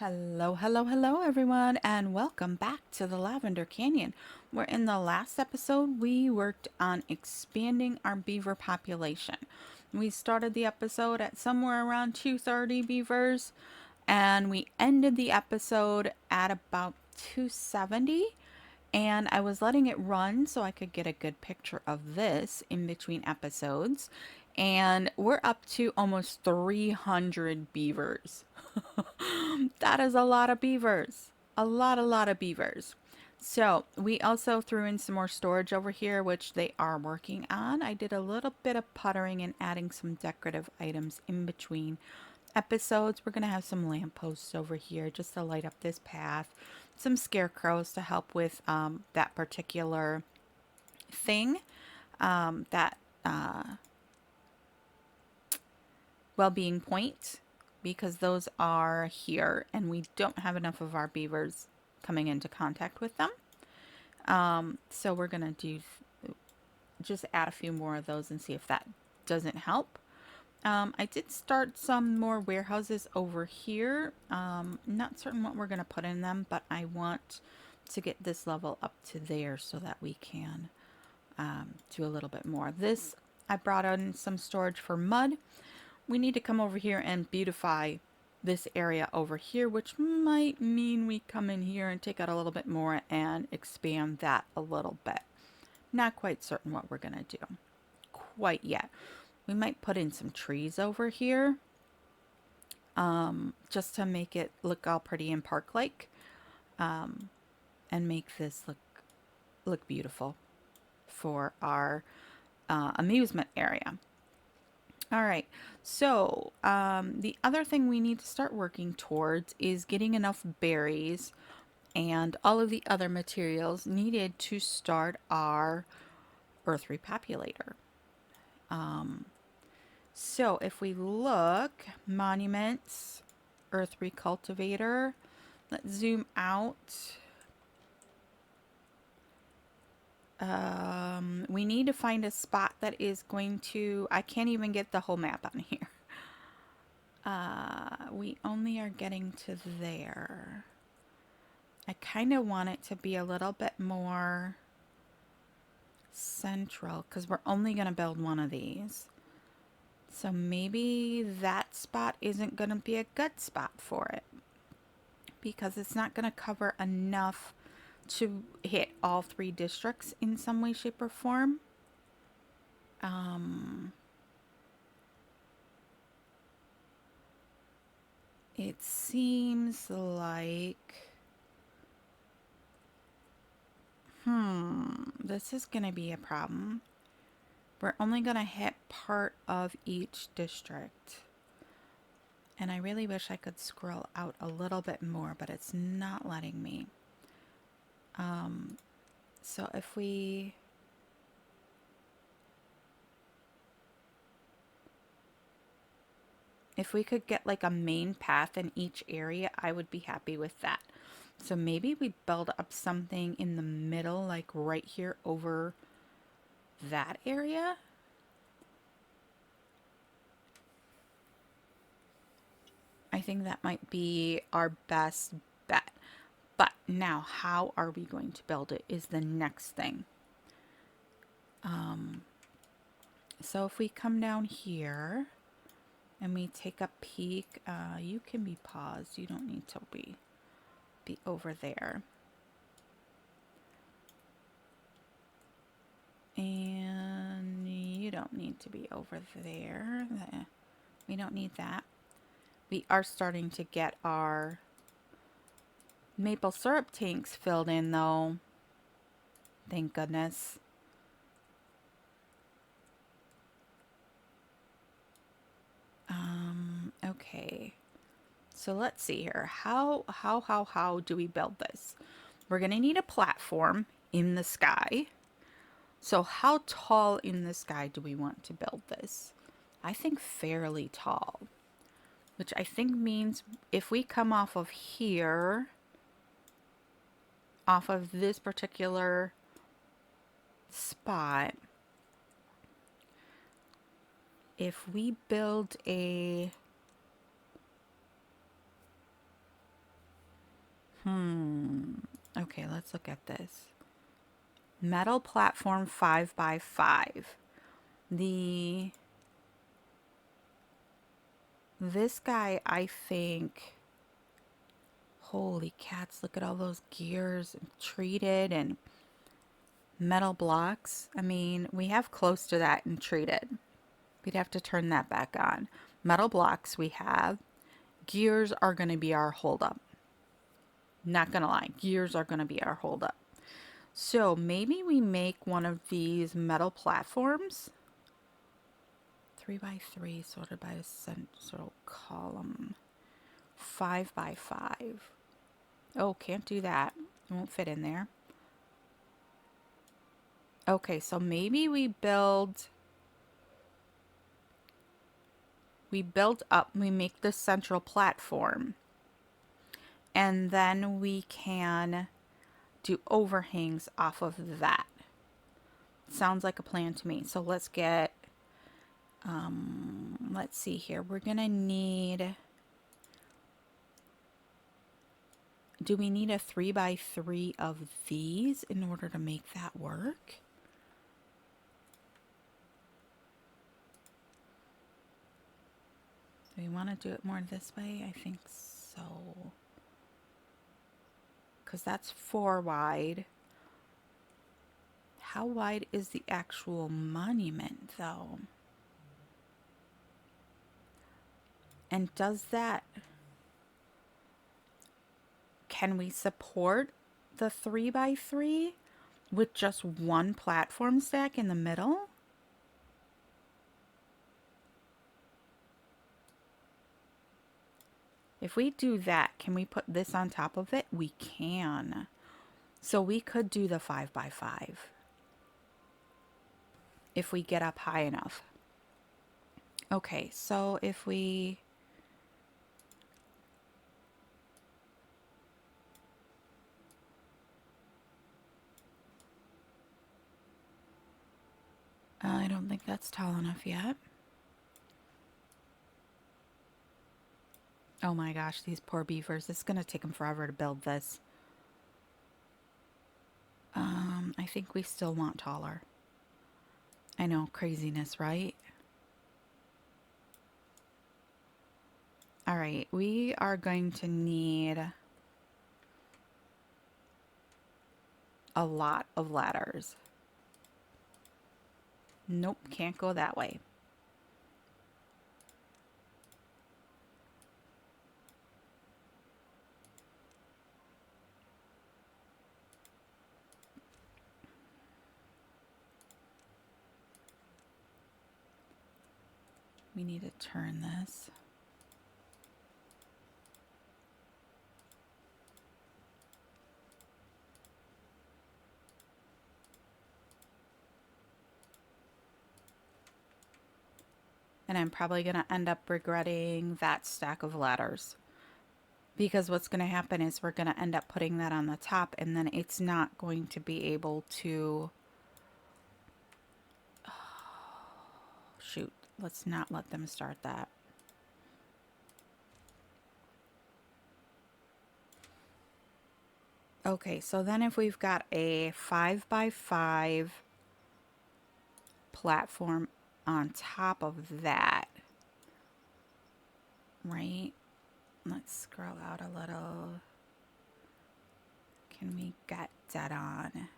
Hello, hello, hello, everyone, and welcome back to the Lavender Canyon, where in the last episode we worked on expanding our beaver population. We started the episode at somewhere around 230 beavers, and we ended the episode at about 270. And I was letting it run so I could get a good picture of this in between episodes. And we're up to almost 300 beavers. That is a lot of beavers. A lot of beavers. So we also threw in some more storage over here, which they are working on. I did a little bit of puttering and adding some decorative items in between episodes. We're going to have some lampposts over here just to light up this path, some scarecrows to help with that particular thing, that well-being point, because those are here and we don't have enough of our beavers coming into contact with them. So we're going to do just add a few more of those and see if that doesn't help. I did start some more warehouses over here. Not certain what we're going to put in them, but I want to get this level up to there so that we can do a little bit more. This, I brought in some storage for mud. We need to come over here and beautify this area over here, which might mean we come in here and take out a little bit more and expand that a little bit. Not quite certain what we're going to do quite yet. We might put in some trees over here, just to make it look all pretty and park-like, and make this look beautiful for our amusement area. All right, so the other thing we need to start working towards is getting enough berries and all of the other materials needed to start our Earth Repopulator. So if we look, monuments, Earth Recultivator, let's zoom out. We need to find a spot that is going to, I can't even get the whole map on here. We only are getting to there. I kind of want it to be a little bit more central because we're only going to build one of these. So maybe that spot isn't going to be a good spot for it because it's not going to cover enough to hit all three districts in some way, shape, or form. It seems like, this is going to be a problem. We're only going to hit part of each district. And I really wish I could scroll out a little bit more, but it's not letting me. So if we could get like a main path in each area, I would be happy with that. So maybe we build up something in the middle, like right here over that area. I think that might be our best bet. But now, how are we going to build it is the next thing. So if we come down here and we take a peek, you can be paused. You don't need to be over there. And you don't need to be over there. We don't need that. We are starting to get our maple syrup tanks filled in though. Thank goodness. Okay. So let's see here. How do we build this? We're going to need a platform in the sky. So how tall in the sky do we want to build this? I think fairly tall, which I think means if we come off of here, off of this particular spot, if we build a Okay, let's look at this. Metal platform 5x5. This guy, I think, holy cats, look at all those gears and treated and metal blocks. I mean, we have close to that in treated. We'd have to turn that back on. Metal blocks we have. Gears are going to be our holdup. Not going to lie, gears are going to be our holdup. So maybe we make one of these metal platforms. 3x3 sorted by a central column. 5x5. Oh, can't do that. It won't fit in there. Okay, so maybe we build up, we make the central platform. And then we can do overhangs off of that. Sounds like a plan to me. So let's get, let's see here. We're going to need, do we need a 3x3 of these in order to make that work? Do we want to do it more this way? I think so. Because that's 4 wide. How wide is the actual monument, though? And does that... Can we support the 3x3 with just one platform stack in the middle? If we do that, can we put this on top of it? We can. So we could do the 5x5 if we get up high enough. Okay, so if we... I don't think that's tall enough yet. Oh my gosh, these poor beavers. It's going to take them forever to build this. I think we still want taller. I know, craziness, right? All right, we are going to need a lot of ladders. Nope, can't go that way. We need to turn this. And I'm probably going to end up regretting that stack of ladders. Because what's going to happen is we're going to end up putting that on the top and then it's not going to be able to... Oh, shoot, let's not let them start that. Okay, so then if we've got a 5x5 platform on top of that, right? Let's scroll out a little. Can we get dead on?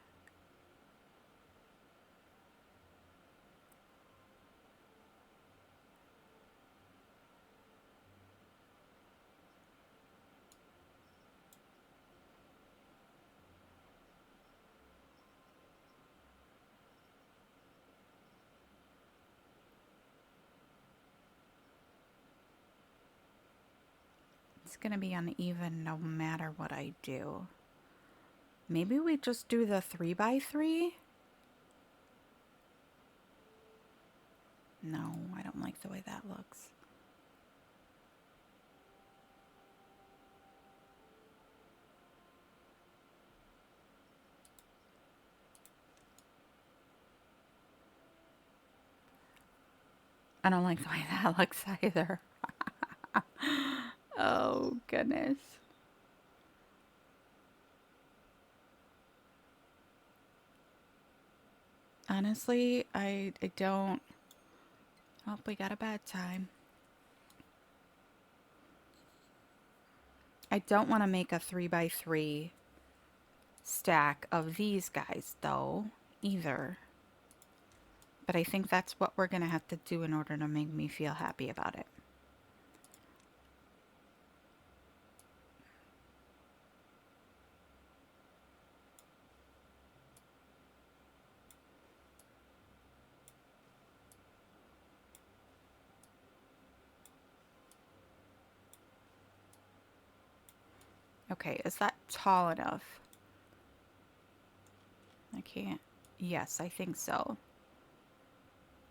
It's going to be uneven no matter what I do. Maybe we just do the 3x3? No, I don't like the way that looks. I don't like the way that looks either. Oh, goodness. Honestly, I don't. Oh, we got a bad time. I don't want to make a 3x3 stack of these guys, though, either. But I think that's what we're going to have to do in order to make me feel happy about it. Okay, is that tall enough? I can't. Yes, I think so.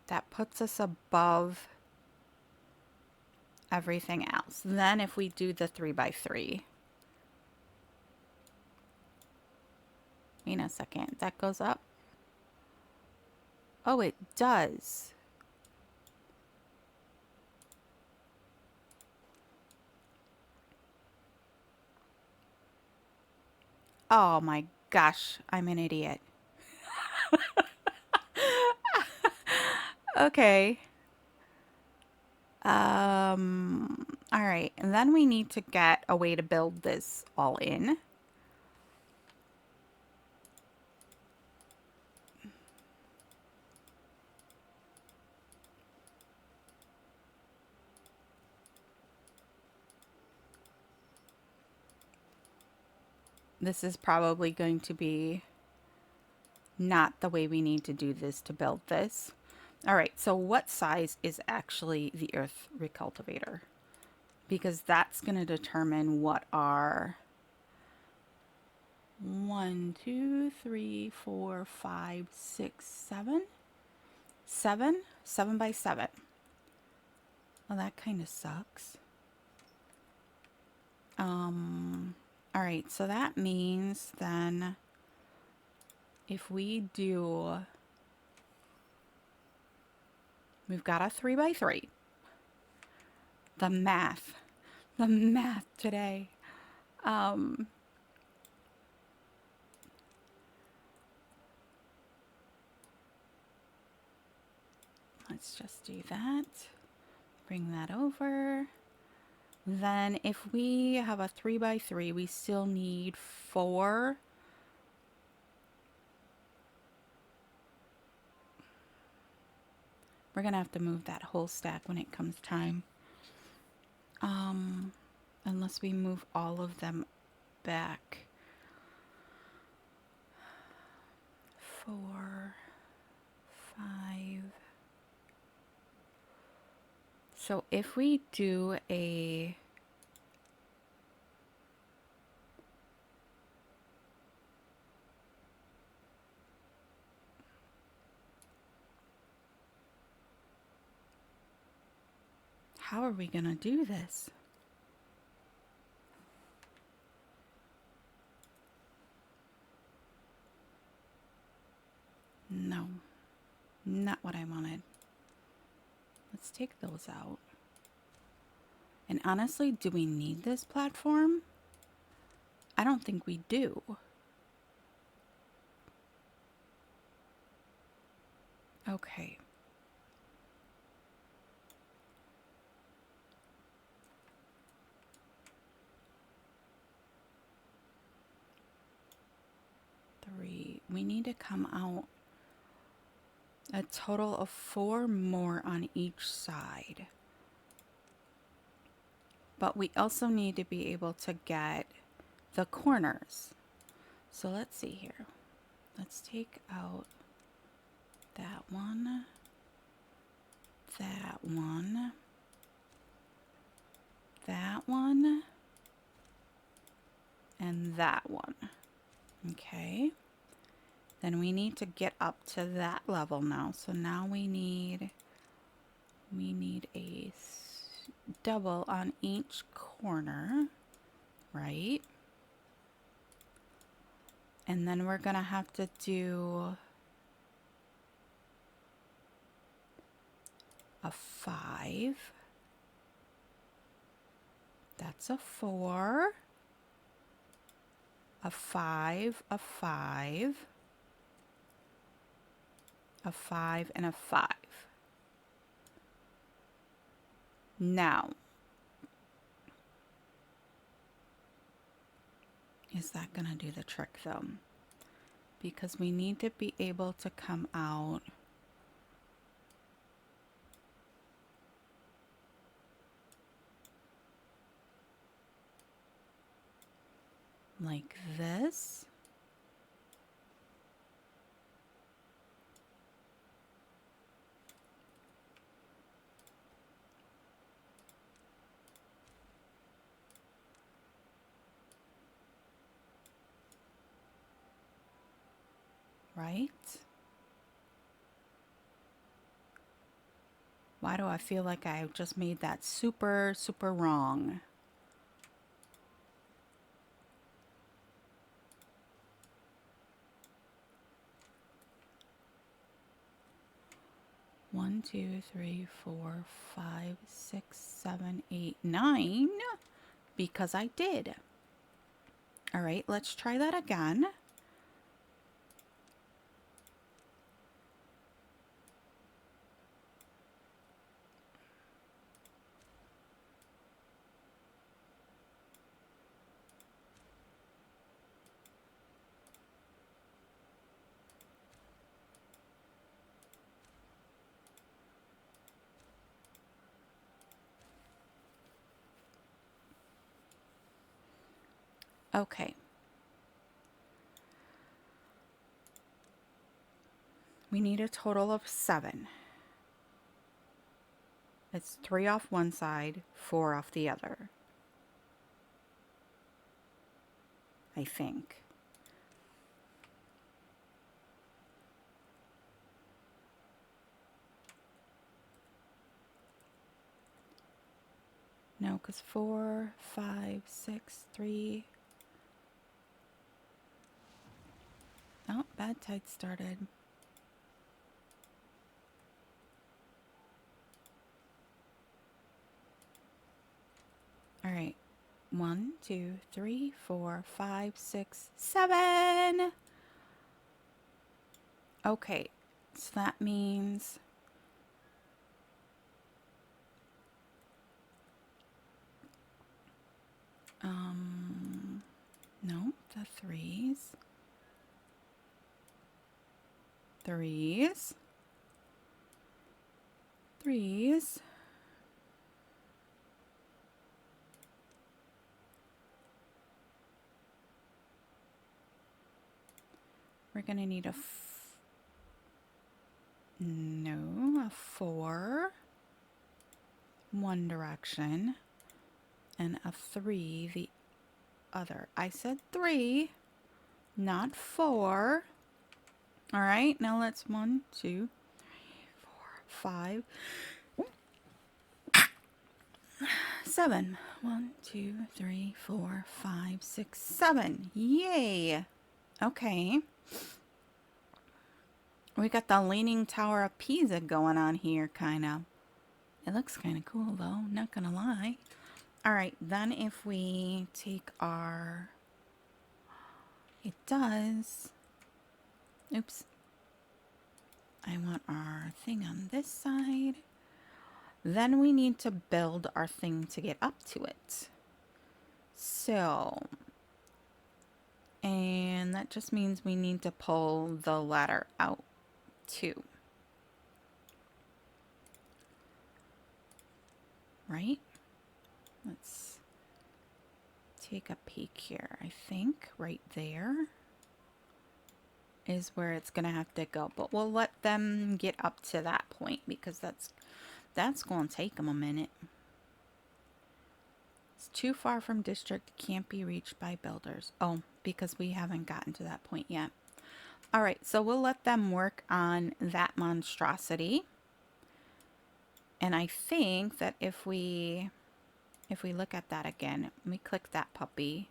That puts us above everything else. Then if we do the 3x3. Wait a second. That goes up? Oh, it does. Oh my gosh, I'm an idiot. Okay. All right. And then we need to get a way to build this all in. This is probably going to be not the way we need to do this to build this. All right. So what size is actually the Earth Recultivator? Because that's going to determine what our 1, 2, 3, 4, 5, 6, 7, 7 by 7. Well, that kind of sucks. All right, so that means then if we do, we've got a 3x3. The math today. Let's just do that. Bring that over. Then if we have a 3x3, we still need 4. We're going to have to move that whole stack when it comes time. Unless we move all of them back. 4, 5. So if we do a how are we going to do this? No, not what I wanted. Let's take those out. And honestly, do we need this platform? I don't think we do. Okay. We need to come out a total of 4 more on each side. But we also need to be able to get the corners. So let's see here. Let's take out that one, that one, that one, and that one. Okay. Then we need to get up to that level now. So now we need a double on each corner, right? And then we're gonna have to do a 5. That's a 4. A 5, a 5. a 5, and a 5. Now, is that going to do the trick though? Because we need to be able to come out like this. Right? Why do I feel like I just made that super, super wrong? One, two, three, four, five, six, 7, 8, 9. Because I did. All right, let's try that again. Okay. We need a total of 7. It's 3 off one side, 4 off the other. I think. No, because 4, 5, 6, 3. Oh, bad tide started. All right. 1, 2, 3, 4, 5, 6, 7. Okay. So that means no, the 3s. 3s. 3s. We're going to need a 4, one direction, and a 3 the other. I said 3, not 4. All right, now let's 1, 2, 3, 4, 5, 7. 1, 2, 3, 4, 5, 6, 7. Yay. Okay. We got the Leaning Tower of Pisa going on here, kind of. It looks kind of cool, though, not gonna lie. All right, then if we take our... It does... Oops. I want our thing on this side. Then we need to build our thing to get up to it. So... And that just means we need to pull the ladder out, too. Right? Let's take a peek here. I think right there is where it's gonna have to go, but we'll let them get up to that point because that's gonna take them a minute. It's too far from district, can't be reached by builders. Oh, because we haven't gotten to that point yet. All right, so we'll let them work on that monstrosity. And I think that if we look at that again, let me click that puppy.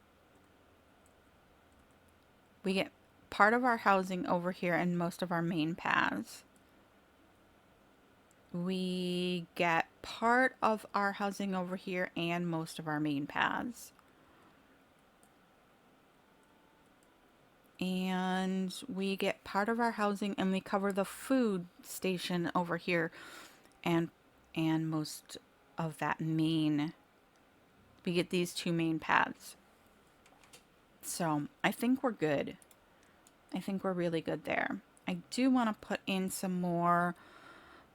We get part of our housing over here and most of our main paths. We get part of our housing over here and most of our main paths. and we get part of our housing, and we cover the food station over here, and most of that main, we get these two main paths. So I think we're good. I think we're really good there. I do want to put in some more.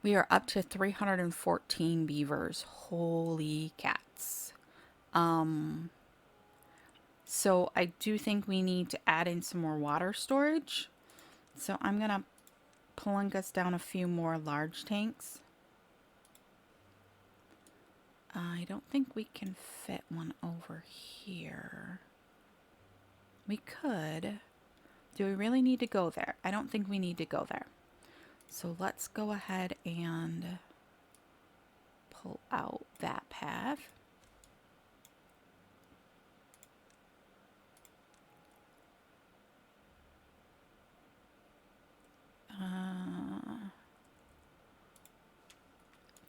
We are up to 314 beavers. Holy cats. So I do think we need to add in some more water storage. So I'm going to plunk us down a few more large tanks. I don't think we can fit one over here. We could. Do we really need to go there? I don't think we need to go there. So let's go ahead and pull out that path.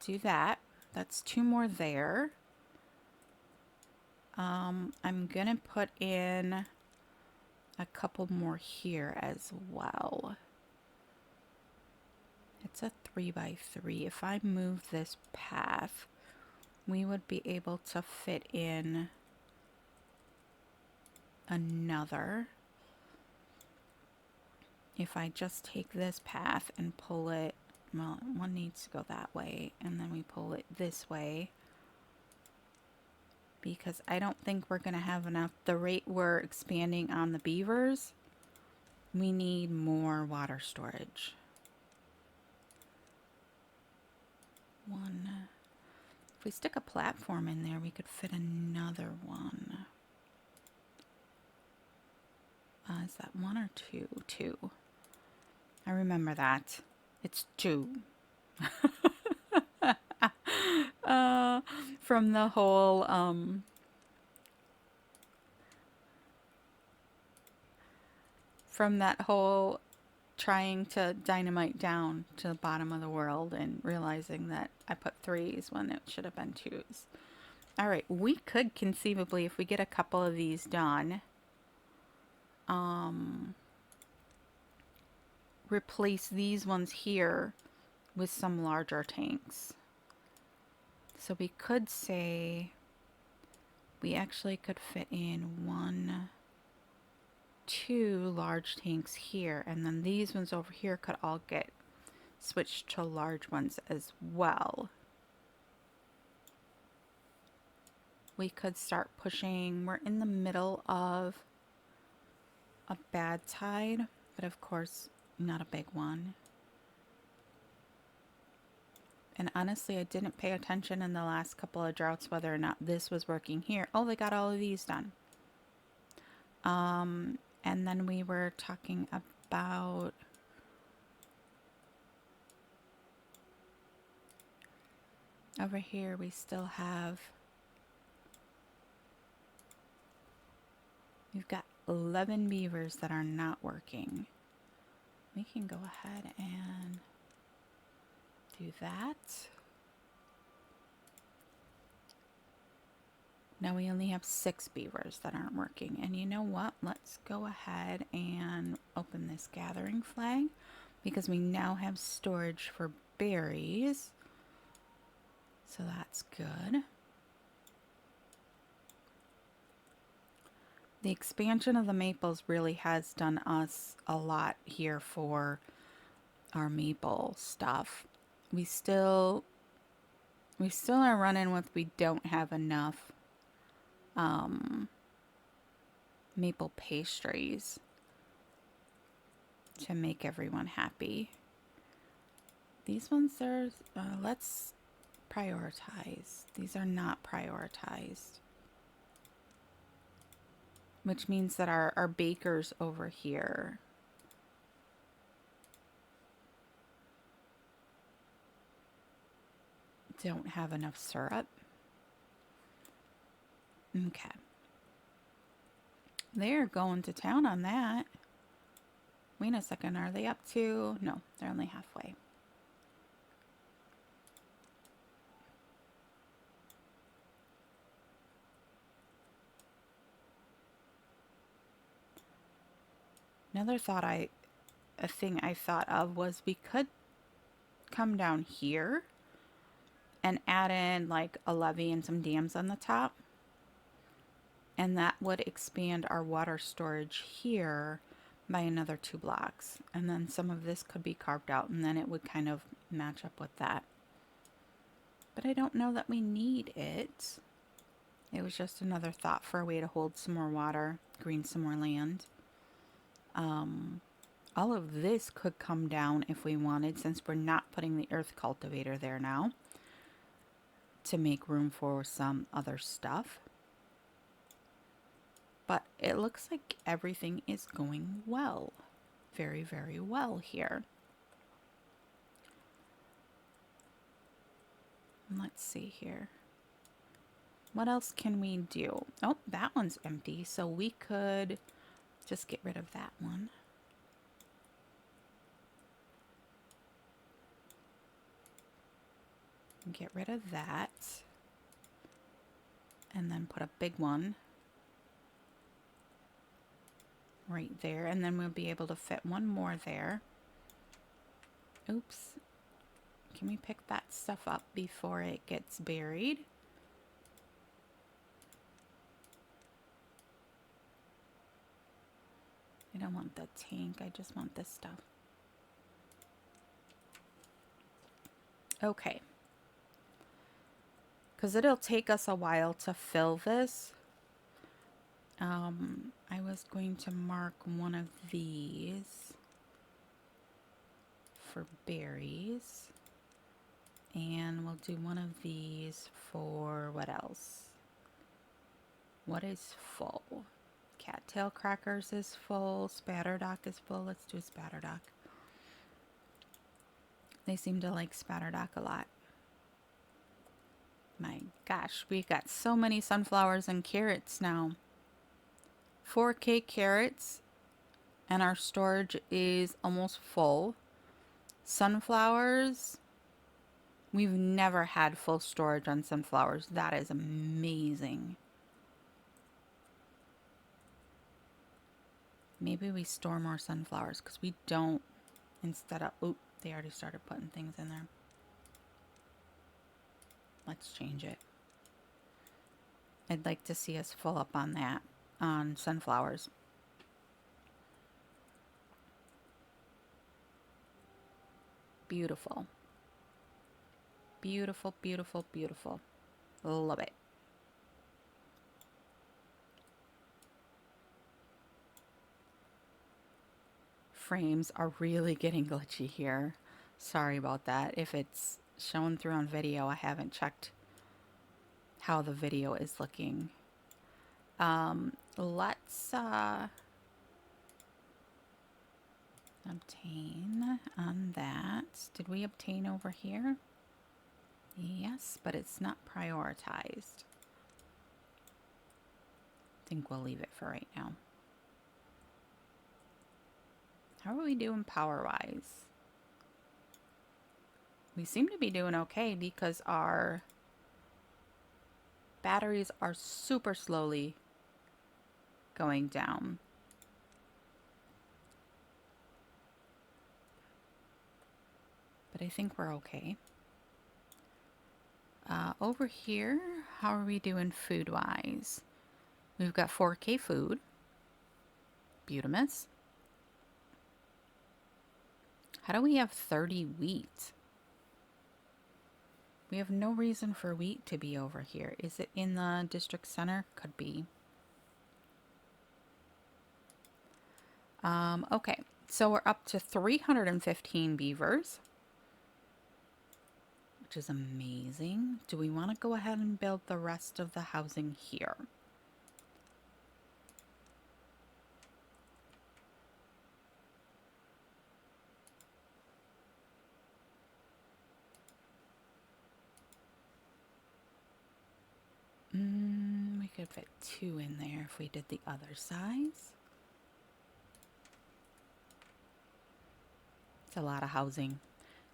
Do that. That's two more there. I'm gonna put in a couple more here as well. It's a 3x3. If I move this path, we would be able to fit in another. If I just take this path and pull it, well, one needs to go that way, and then we pull it this way, because I don't think we're going to have enough. The rate we're expanding on the beavers, we need more water storage. One. If we stick a platform in there, we could fit another one. Is that one or two? Two. I remember that. It's two. From the whole, from that whole trying to dynamite down to the bottom of the world and realizing that I put threes when it should have been twos. All right, we could conceivably, if we get a couple of these done, replace these ones here with some larger tanks. So we could say we actually could fit in 1, 2 large tanks here, and then these ones over here could all get switched to large ones as well. We could start pushing. We're in the middle of a bad tide, but of course not a big one. And honestly, I didn't pay attention in the last couple of droughts whether or not this was working here. Oh, they got all of these done. And then we were talking about over here we still have, we've got 11 beavers that are not working. We can go ahead and do that. Now we only have 6 beavers that aren't working. And you know what? Let's go ahead and open this gathering flag, because we now have storage for berries. So that's good. The expansion of the maples really has done us a lot here for our maple stuff. We still are running with, we don't have enough maple pastries to make everyone happy. These ones are, let's prioritize. These are not prioritized. Which means that our bakers over here don't have enough syrup. Okay. They're going to town on that. Wait a second, are they up to? No, they're only halfway. Another a thing I thought of was we could come down here and add in like a levee and some dams on the top. And that would expand our water storage here by another 2 blocks. And then some of this could be carved out, and then it would kind of match up with that. But I don't know that we need it. It was just another thought for a way to hold some more water, green some more land. All of this could come down if we wanted, since we're not putting the earth cultivator there now, to make room for some other stuff. But it looks like everything is going well. Very, very well here. Let's see here. What else can we do? Oh, that one's empty, so we could just get rid of that one. Get rid of that. And then put a big one right there, and then we'll be able to fit one more there. Oops. Can we pick that stuff up before it gets buried? I don't want the tank, I just want this stuff. Okay. Because it'll take us a while to fill this. I was going to mark one of these for berries. And we'll do one of these for what else? What is full? Cattail crackers is full. Spatterdock is full. Let's do spatterdock. They seem to like spatterdock a lot. My gosh, we got so many sunflowers and carrots now. 4K carrots, and our storage is almost full. Sunflowers, we've never had full storage on sunflowers. That is amazing. Maybe we store more sunflowers because we don't, instead of, oop, they already started putting things in there. Let's change it. I'd like to see us full up on that, on sunflowers. Beautiful. Beautiful, beautiful, beautiful. Love it. Frames are really getting glitchy here. Sorry about that. If it's shown through on video, I haven't checked how the video is looking. Let's obtain on that. Did we obtain over here? Yes, but it's not prioritized. I think we'll leave it for right now. How are we doing power-wise? We seem to be doing okay because our batteries are super slowly going down. But I think we're okay. Over here, how are we doing food-wise? We've got 4K food. Beautimous. How do we have 30 wheat? We have no reason for wheat to be over here. Is it in the district center? Could be. Okay, so we're up to 315 beavers, which is amazing. Do we want to go ahead and build the rest of the housing here? We could fit 2 in there if we did the other size. It's a lot of housing.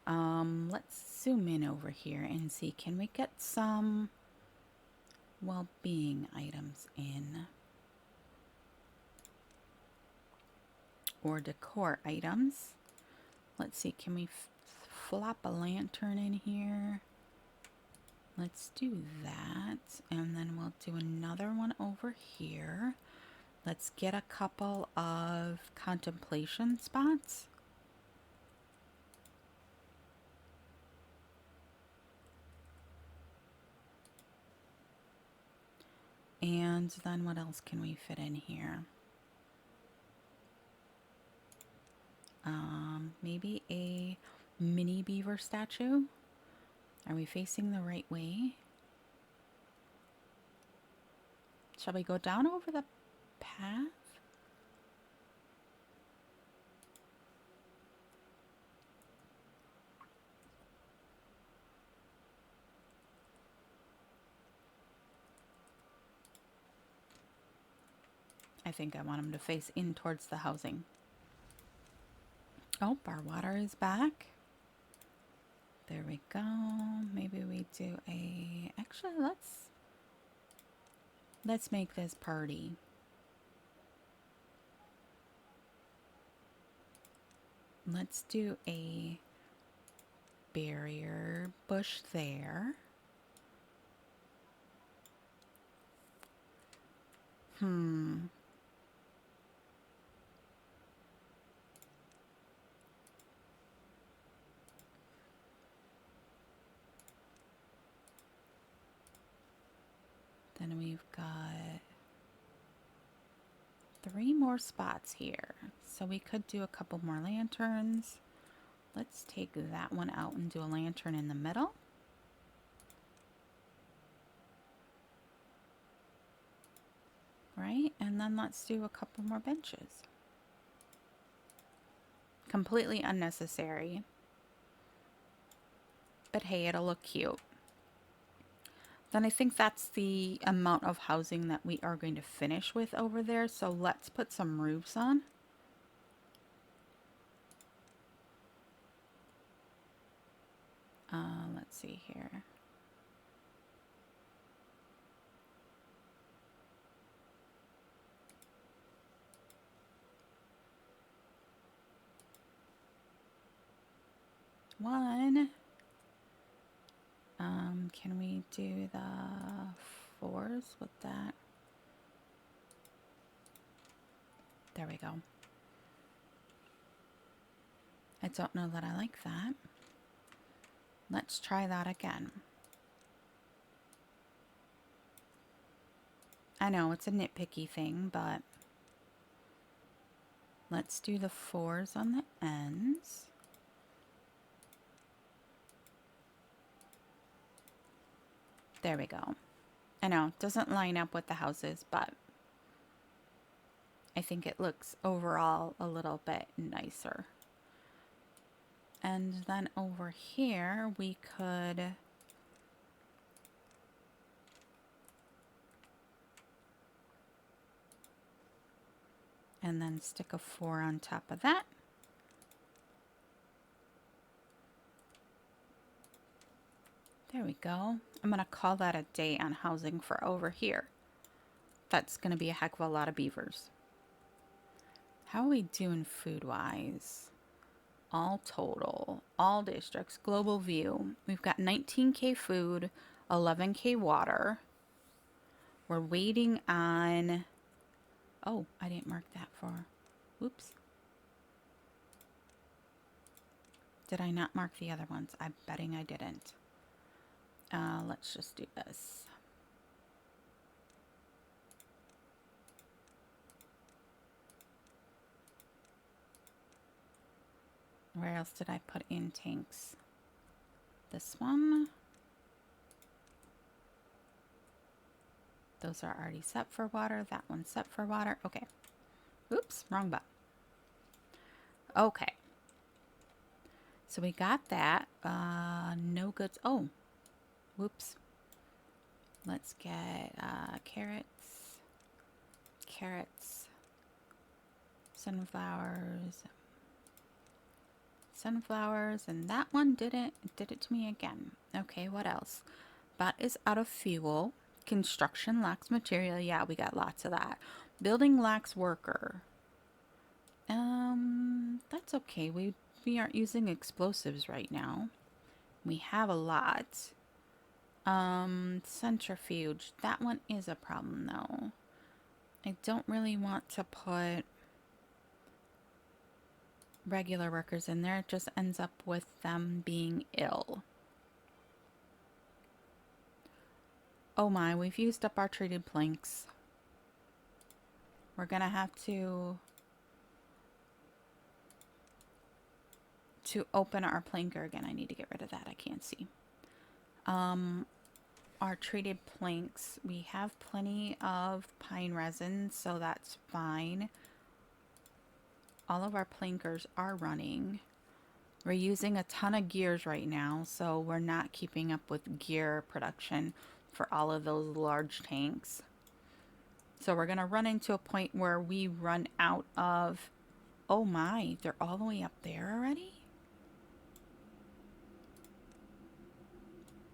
Let's zoom in over here and see, can we get some well-being items in? or decor items. Let's see, can we flop a lantern in here? Let's do that, and then we'll do another one over here. Let's get a couple of contemplation spots. And then what else can we fit in here? Maybe a mini beaver statue. Are we facing the right way? Shall we go down over the path? I think I want him to face in towards the housing. Oh, our water is back. There we go. Maybe we do a... Actually, let's make this party. Let's do a barrier bush there. Then we've got 3 more spots here. So we could do a couple more lanterns. Let's take that one out and do a lantern in the middle. Right? And then let's do a couple more benches. Completely unnecessary. But hey, it'll look cute. Then I think that's the amount of housing that we are going to finish with over there. So let's put some roofs on. Let's see here. One. Can we do the 4s with that? There we go. I don't know that I like that. Let's try that again. I know it's a nitpicky thing, but let's do the 4s on the ends. There we go. I know it doesn't line up with the houses, but I think it looks overall a little bit nicer. And then over here we could and then stick a 4 on top of that. There we go. I'm going to call that a day on housing for over here. That's going to be a heck of a lot of beavers. How are we doing food-wise? All total, all districts, global view. We've got 19K food, 11K water. We're waiting on... Oh, I didn't mark that for... Oops. Did I not mark the other ones? I'm betting I didn't. Let's just do this. Where else did I put in tanks? This one. Those are already set for water. That one's set for water. Okay. Oops, wrong button. Okay. So we got that. No goods. Oh. Whoops. Let's get carrots. Carrots. Sunflowers. Sunflowers. And that one did it to me again. Okay, what else? Bot is out of fuel. Construction lacks material. Yeah, we got lots of that. Building lacks worker. That's okay. We aren't using explosives right now. We have a lot. Centrifuge. That one is a problem though. I don't really want to put regular workers in there. It just ends up with them being ill. Oh my, we've used up our treated planks. We're gonna have to open our planker again. I need to get rid of that. I can't see. Our treated planks, we have plenty of pine resin, so that's fine. All of our plankers are running. We're using a ton of gears right now, so we're not keeping up with gear production for all of those large tanks. So we're gonna run into a point where we run out of... Oh my, they're all the way up there already?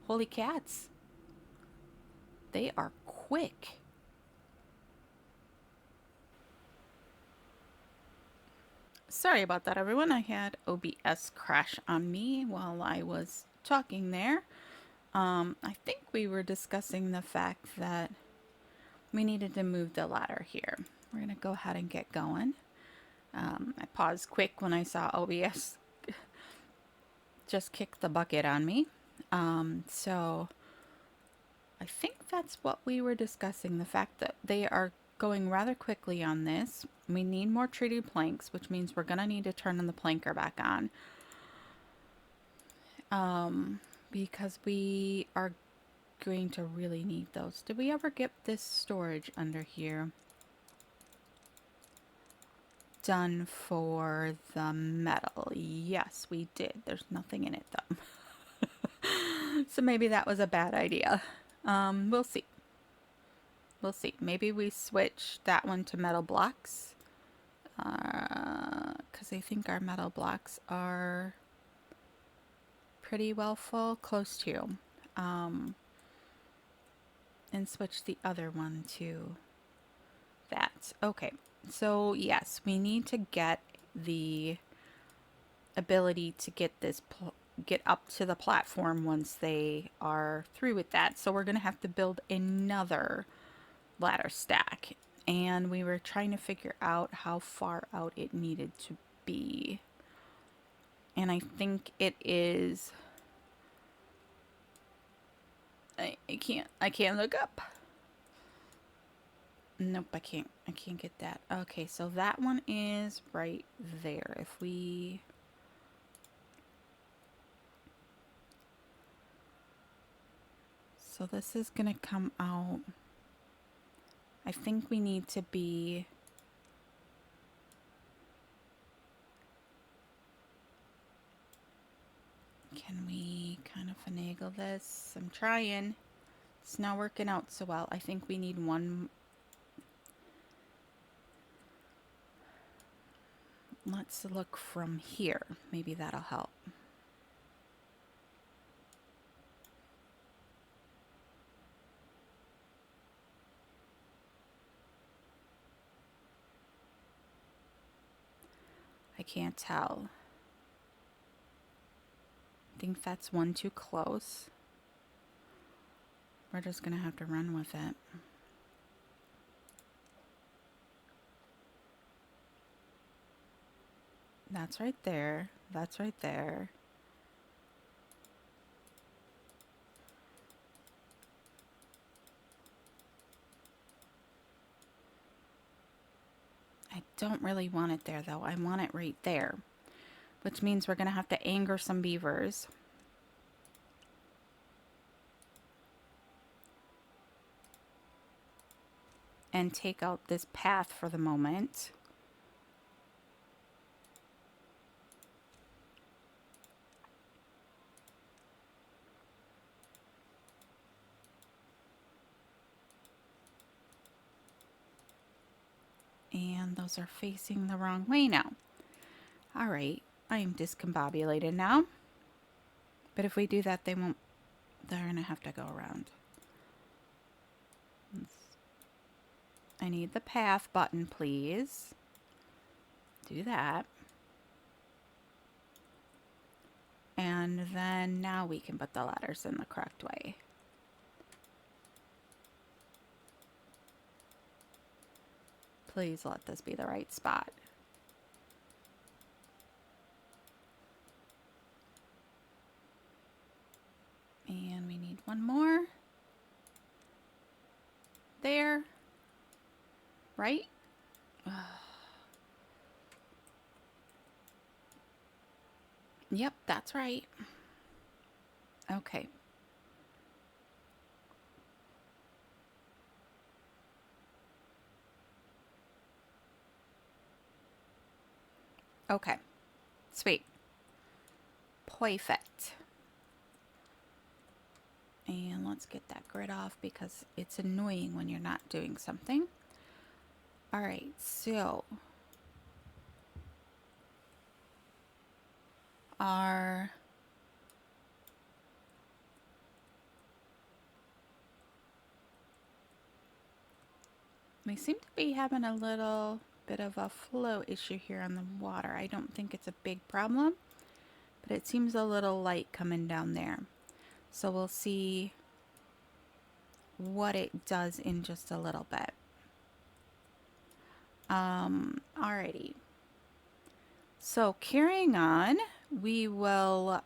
Holy cats. They are quick. Sorry about that, everyone. I had OBS crash on me while I was talking there. I think we were discussing the fact that we needed to move the ladder here. We're going to go ahead and get going. I paused quick when I saw OBS just kick the bucket on me. So I think that's what we were discussing, the fact that they are going rather quickly on this. We need more treated planks, which means we're going to need to turn the planker back on. Because we are going to really need those. Did we ever get this storage under here done for the metal? Yes, we did. There's nothing in it though. So maybe that was a bad idea. We'll see. We'll see. Maybe we switch that one to metal blocks. Because I think our metal blocks are pretty well full, close to. And switch the other one to that. Okay, so yes, we need to get the ability to get this get up to the platform once they are through with that. So we're going to have to build another ladder stack. And we were trying to figure out how far out it needed to be. And I think it is... I can't look up. Nope, I can't get that. Okay, so that one is right there. If we... So this is gonna come out. I think we need to be... Can we kind of finagle this? I'm trying. It's not working out so well. I think we need one. Let's look from here. Maybe that'll help. I can't tell. I think that's one too close. We're just gonna have to run with it. That's right there. That's right there. I don't really want it there though. I want it right there. Which means we're gonna have to anger some beavers. And take out this path for the moment. And those are facing the wrong way now. Alright, I am discombobulated now. But if we do that, they're gonna have to go around. I need the path button, please. Do that. And then now we can put the ladders in the correct way. Please let this be the right spot. And we need one more. There. Right? Yep, that's right. Okay. Okay. Sweet. Perfect. And let's get that grid off because it's annoying when you're not doing something. All right, so our we seem to be having a little bit of a flow issue here on the water. I don't think it's a big problem, but it seems a little light coming down there. So we'll see what it does in just a little bit. Alrighty. So carrying on, we will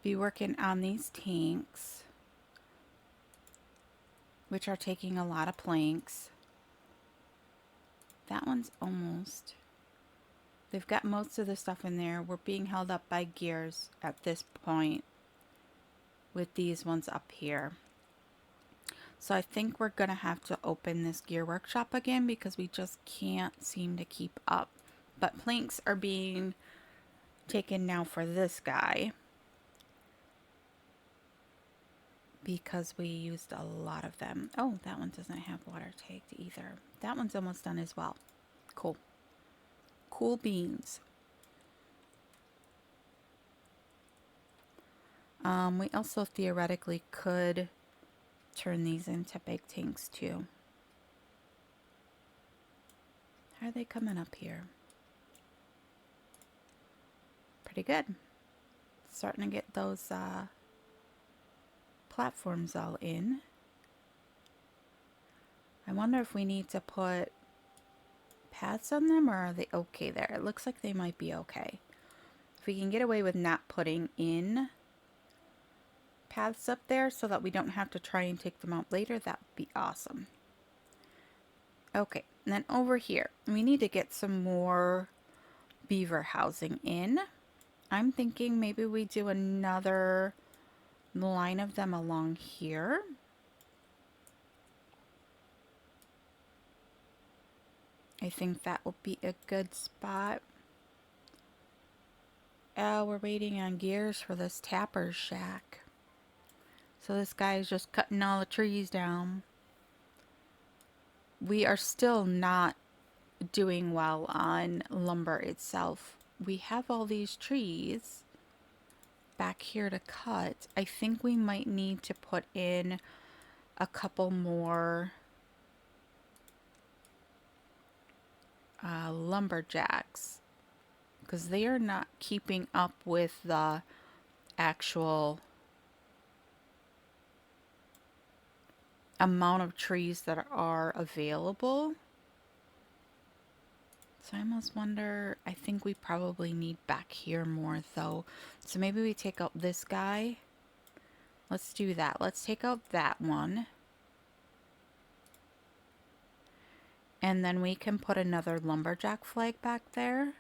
be working on these tanks, which are taking a lot of planks. That one's almost... They've got most of the stuff in there. We're being held up by gears at this point with these ones up here. So I think we're going to have to open this gear workshop again because we just can't seem to keep up. But planks are being taken now for this guy because we used a lot of them. Oh, that one doesn't have water tagged either. That one's almost done as well. Cool. Cool beans. We also theoretically could turn these into big tanks too. How are they coming up here? Pretty good. Starting to get those platforms all in. I wonder if we need to put paths on them or are they okay there? It looks like they might be okay. If we can get away with not putting in paths up there so that we don't have to try and take them out later, that would be awesome. Okay, and then over here, we need to get some more beaver housing in. I'm thinking maybe we do another line of them along here. I think that will be a good spot. Oh, we're waiting on gears for this tapper's shack. So this guy is just cutting all the trees down. We are still not doing well on lumber itself. We have all these trees back here to cut. I think we might need to put in a couple more lumberjacks because they are not keeping up with the actual amount of trees that are available. So I almost wonder, I think we probably need back here more though. So maybe we take out this guy. Let's do that. Let's take out that one. And then we can put another lumberjack flag back there.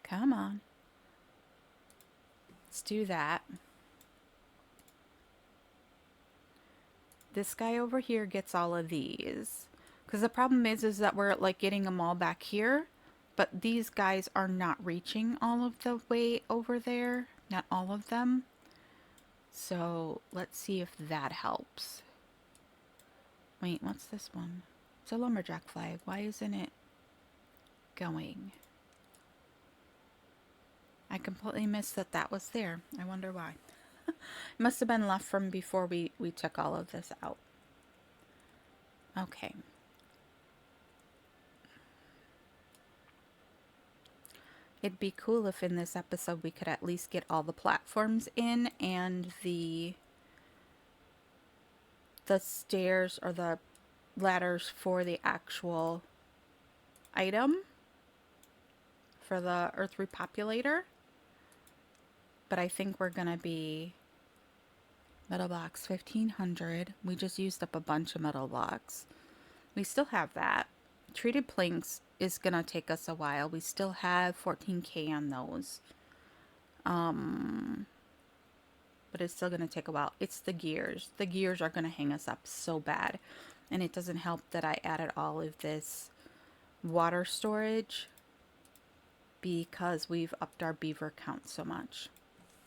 Come on. Let's do that. This guy over here gets all of these. Because the problem is that we're like getting them all back here. But these guys are not reaching all of the way over there. Not all of them. So let's see if that helps. Wait, what's this one? It's a lumberjack flag. Why isn't it going? I completely missed that that was there. I wonder why. It must have been left from before we took all of this out. Okay. It'd be cool if in this episode we could at least get all the platforms in and the stairs or the ladders for the actual item for the Earth Repopulator. But I think we're gonna be metal blocks 1500. We just used up a bunch of metal blocks. We still have that. Treated planks is gonna take us a while. We still have 14k on those. But it's still gonna take a while. It's the gears. The gears are gonna hang us up so bad. And it doesn't help that I added all of this water storage because we've upped our beaver count so much.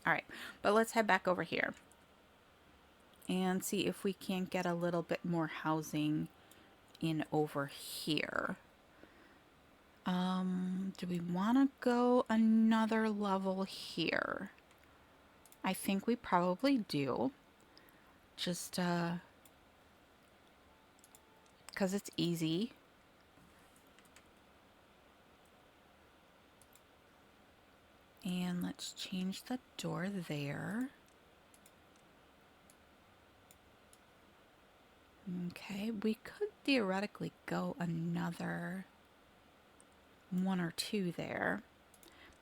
Alright, but let's head back over here and see if we can't get a little bit more housing in over here. Do we want to go another level here? I think we probably do. Just, because it's easy. And let's change the door there. Okay, we could theoretically go another 1 or 2 there.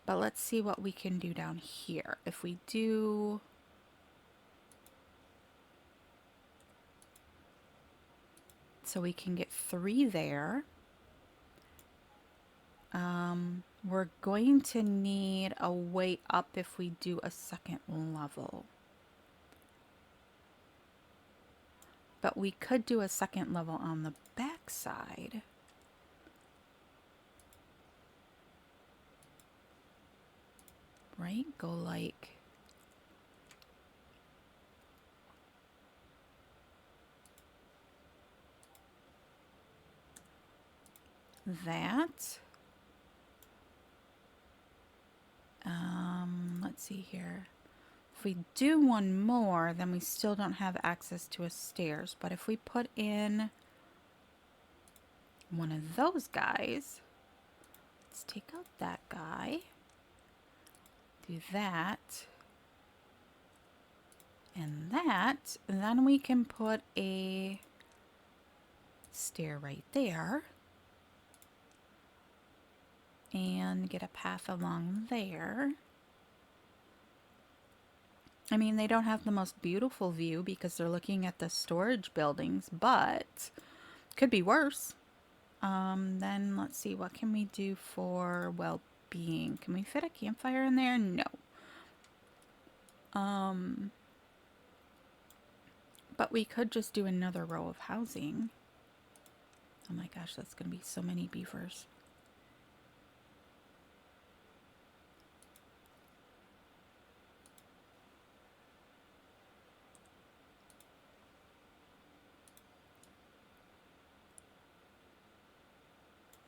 But let's see what we can do down here. If we do... So we can get 3 there. We're going to need a way up if we do a second level. But we could do a second level on the back side. Right? Go like... that. Let's see here. If we do one more, then we still don't have access to a stairs. But if we put in one of those guys, let's take out that guy, do that, and that, and then we can put a stair right there. And get a path along there. I mean, they don't have the most beautiful view because they're looking at the storage buildings, but could be worse. Then let's see, what can we do for well-being? Can we fit a campfire in there? No. But we could just do another row of housing. Oh my gosh, that's going to be so many beavers.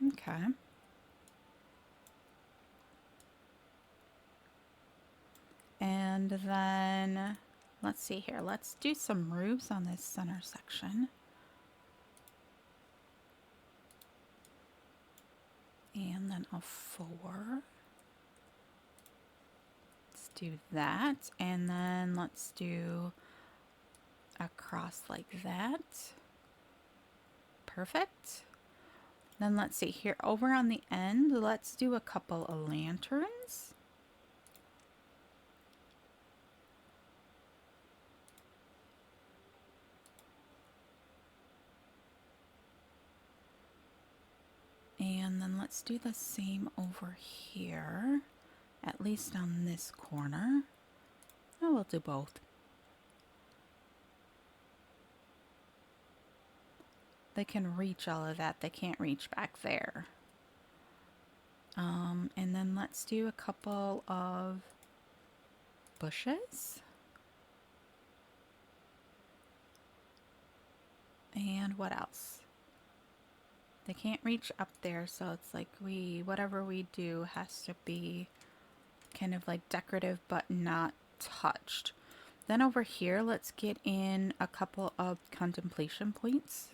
Okay. And then, let's see here. Let's do some roofs on this center section. And then a 4. Let's do that. And then let's do a cross like that. Perfect. Then let's see here, over on the end, let's do a couple of lanterns. And then let's do the same over here, at least on this corner. Oh, we'll do both. They can reach all of that. They can't reach back there. And then let's do a couple of bushes. And what else? They can't reach up there, so it's like whatever we do has to be kind of like decorative but not touched. Then over here, let's get in a couple of contemplation points.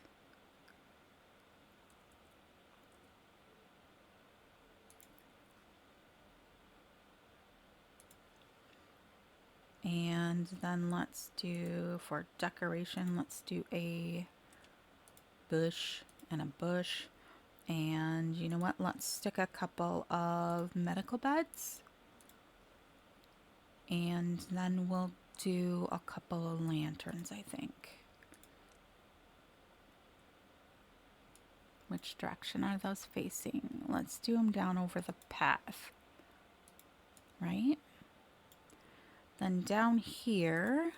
And then let's do, for decoration, let's do a bush and a bush. And you know what? Let's stick a couple of medical beds. And then we'll do a couple of lanterns, I think. Which direction are those facing? Let's do them down over the path. Right? Then down here,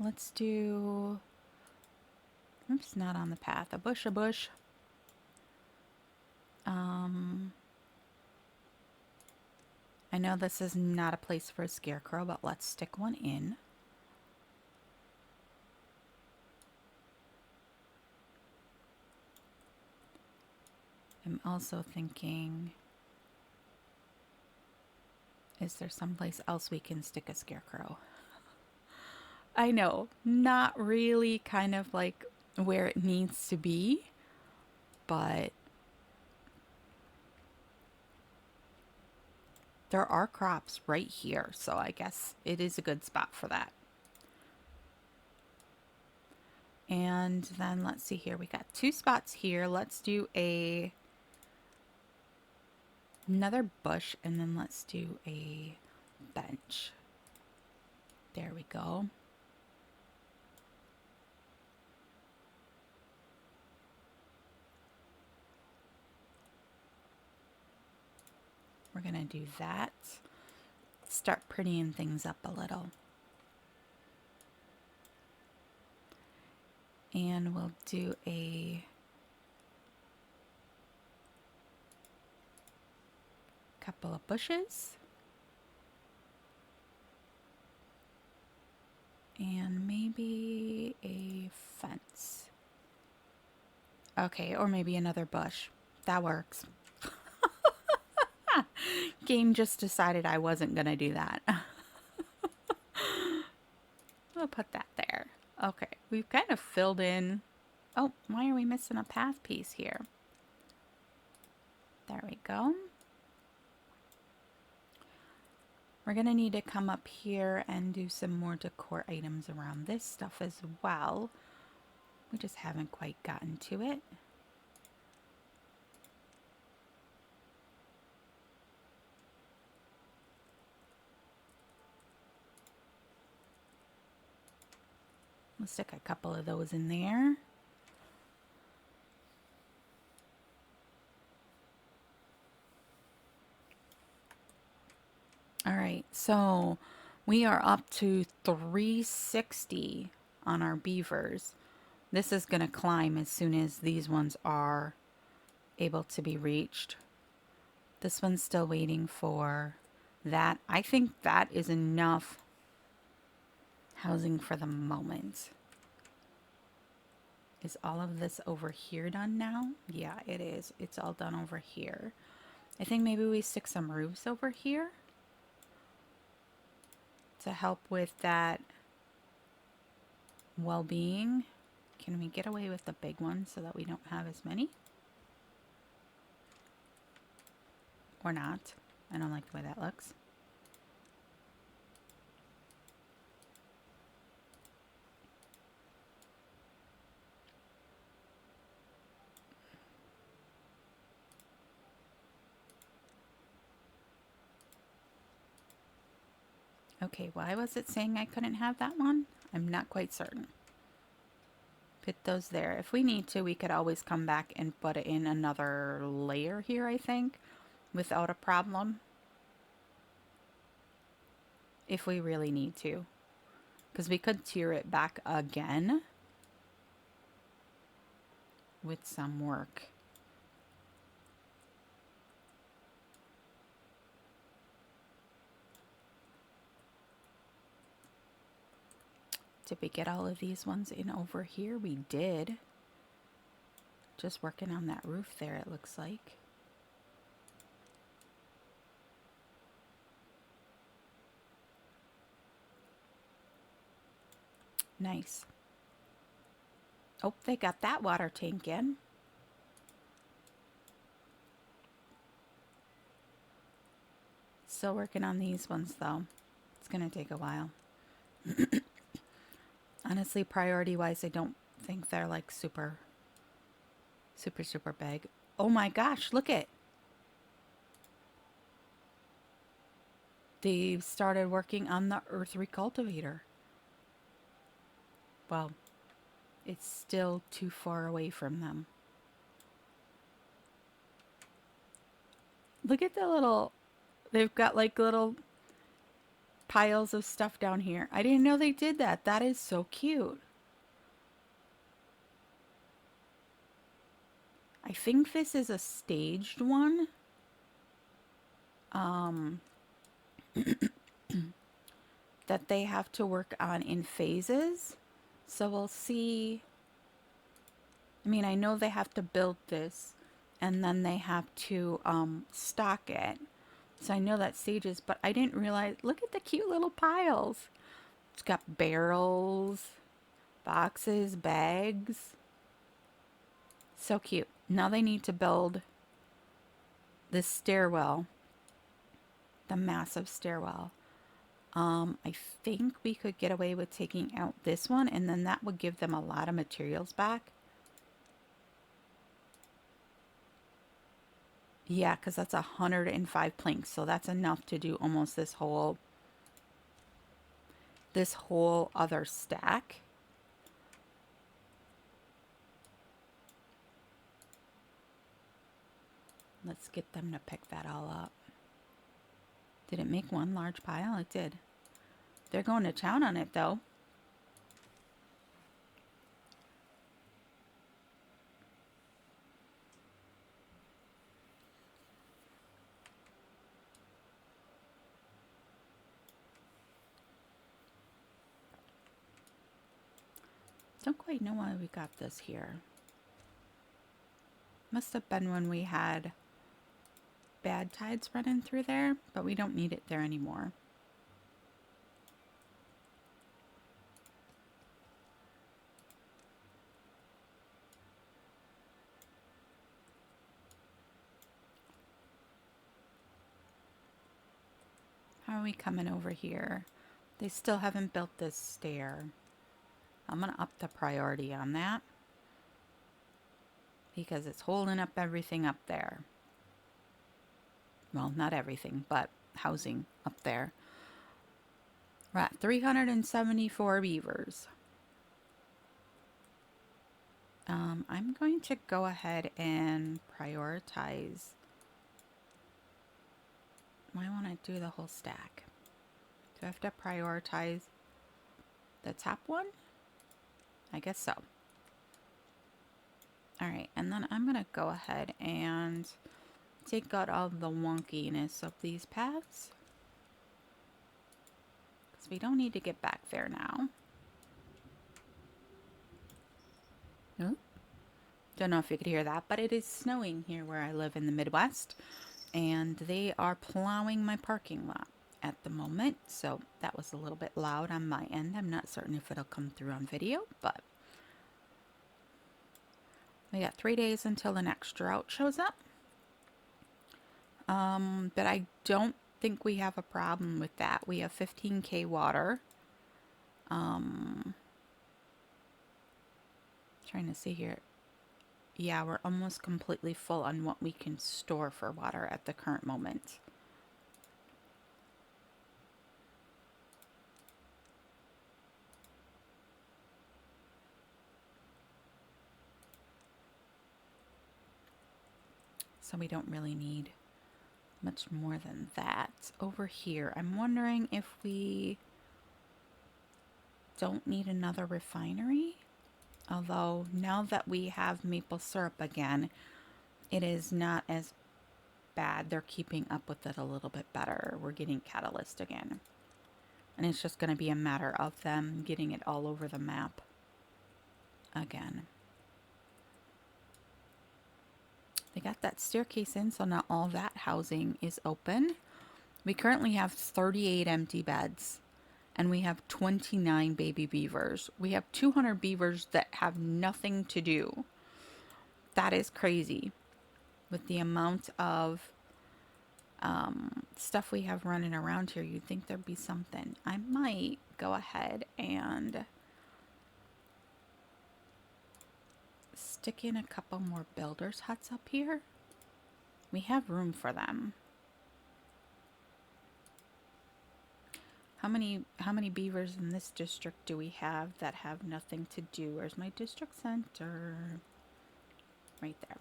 let's do... Oops, not on the path. A bush, a bush. I know this is not a place for a scarecrow, but let's stick one in. I'm also thinking, is there someplace else we can stick a scarecrow? I know, not really kind of like where it needs to be, but there are crops right here, so I guess it is a good spot for that. And then let's see here, we got 2 spots here. Let's do another bush, and then let's do a bench. There we go. We're gonna do that. Start prettying things up a little. And we'll do a couple of bushes. And maybe a fence. Okay, or maybe another bush. That works. Game just decided I wasn't gonna do that. We'll put that there. Okay, we've kind of filled in. Oh, why are we missing a path piece here? There we go. We're gonna need to come up here and do some more decor items around this stuff as well. We just haven't quite gotten to it. We'll stick a couple of those in there. All right, so we are up to 360 on our beavers. This is going to climb as soon as these ones are able to be reached. This one's still waiting for that. I think that is enough housing for the moment. Is all of this over here done now? Yeah, it is. It's all done over here. I think maybe we stick some roofs over here to help with that well-being. Can we get away with the big one so that we don't have as many? Or not? I don't like the way that looks. Okay, why was it saying I couldn't have that one? I'm not quite certain. Put those there. If we need to, we could always come back and put it in another layer here, I think, without a problem. If we really need to. Because we could tier it back again with some work. Did we get all of these ones in over here? We did. Just working on that roof there, it looks like. Nice. Oh, they got that water tank in. Still working on these ones though. It's gonna take a while. Honestly, priority wise, I don't think they're like super, super, super big. Oh my gosh, look it. They've started working on the Earth Recultivator. Well, it's still too far away from them. Look at the little, they've got like little piles of stuff down here. I didn't know they did that. That is so cute. I think this is a staged one. That they have to work on in phases. So we'll see. I mean, I know they have to build this and then they have to stock it. So I know that stages, but I didn't realize, look at the cute little piles. It's got barrels, boxes, bags. So cute. Now they need to build this stairwell, the massive stairwell. I think we could get away with taking out this one, and then that would give them a lot of materials back. Yeah, because that's 105 planks, so that's enough to do almost this whole other stack. Let's get them to pick that all up. Did it make one large pile? It did. They're going to town on it, though. Don't quite know why we got this here. Must have been when we had bad tides running through there, but we don't need it there anymore. How are we coming over here? They still haven't built this stair. I'm going to up the priority on that because it's holding up everything up there. Well, not everything, but housing up there. We're at 374 beavers. I'm going to go ahead and prioritize. I want to do the whole stack. Do I have to prioritize the top one? I guess so. Alright, and then I'm going to go ahead and take out all the wonkiness of these paths. Because we don't need to get back there now. Oh, don't know if you could hear that, but it is snowing here where I live in the Midwest. And they are plowing my parking lot at the moment. So that was a little bit loud on my end. I'm not certain if it'll come through on video, but we got 3 days until the next drought shows up. But I don't think we have a problem with that. We have 15K water. Trying to see here. Yeah, we're almost completely full on what we can store for water at the current moment. So we don't really need much more than that. Over here, I'm wondering if we don't need another refinery. Although now that we have maple syrup again, it is not as bad. They're keeping up with it a little bit better. We're getting catalyst again. And it's just going to be a matter of them getting it all over the map again. They got that staircase in, so now all that housing is open. We currently have 38 empty beds. And we have 29 baby beavers. We have 200 beavers that have nothing to do. That is crazy. With the amount of stuff we have running around here, you'd think there'd be something. I might go ahead and stick in a couple more builders huts up here. We have room for them. How many beavers in this district do we have that have nothing to do? Where's my district center? Right there.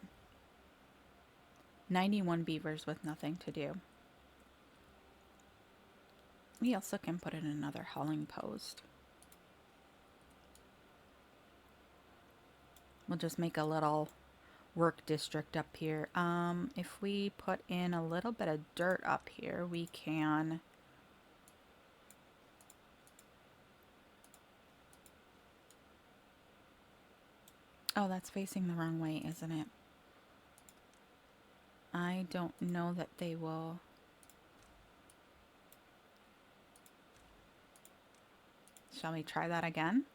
91 beavers with nothing to do. We also can put in another hauling post. We'll just make a little work district up here. If we put in a little bit of dirt up here, we can... Oh, that's facing the wrong way, isn't it? I don't know that they will... Shall we try that again?